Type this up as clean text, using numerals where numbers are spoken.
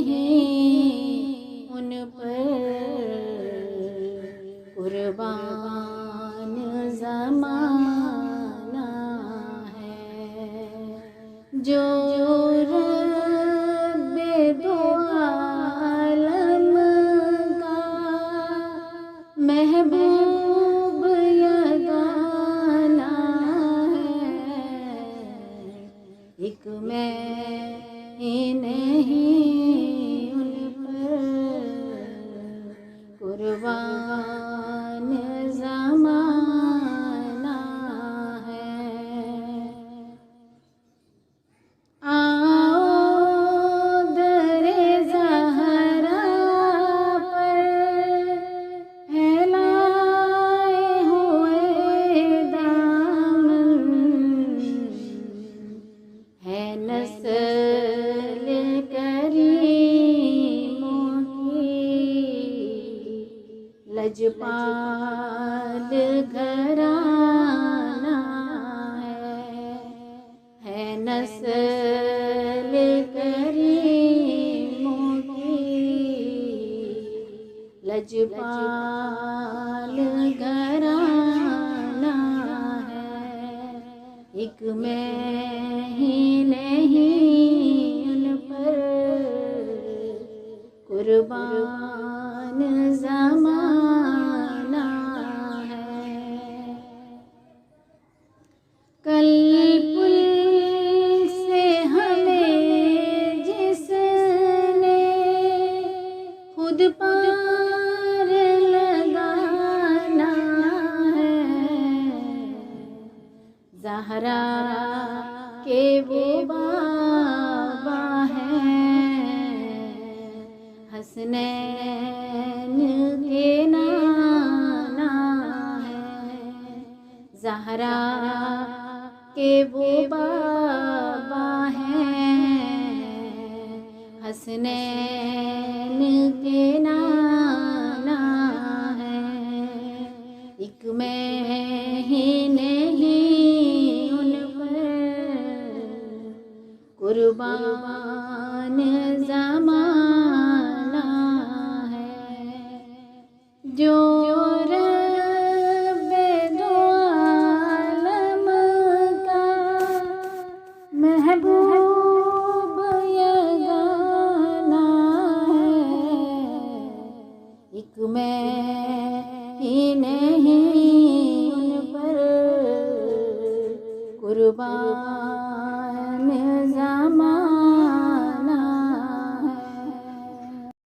نہیں ان پر قربان زمانہ ہے، جو رب دو عالم کا محبوب یگانہ ہے، ایک میں ہی نہیں ان پر قربان زمانہ ہے۔ آؤ در زہرا پر پھیلائے ہوئے دامن، ہے نسل کریموں کی لجپال گھرانہ ہے نسل کریموں کی لجپال گھرانہ ہے، ایک میں ہی نہیں ان پر قربان زمانہ ہے۔ کل پل سے ہمیں جس نے خود پار لگانا ہے، زہرا کے وہ بابا ہیں، حسنین کے نانا ہے، زہرا کے وہ بابا ہیں، حسنین کے نانا ہے، ایک میں ہی نہیں ان پر قربان زمانہ ہے، جو رب دو عالم کا محبوب یگانہ ہے، ایک میں ہی نہیں ان پر قربان زمانہ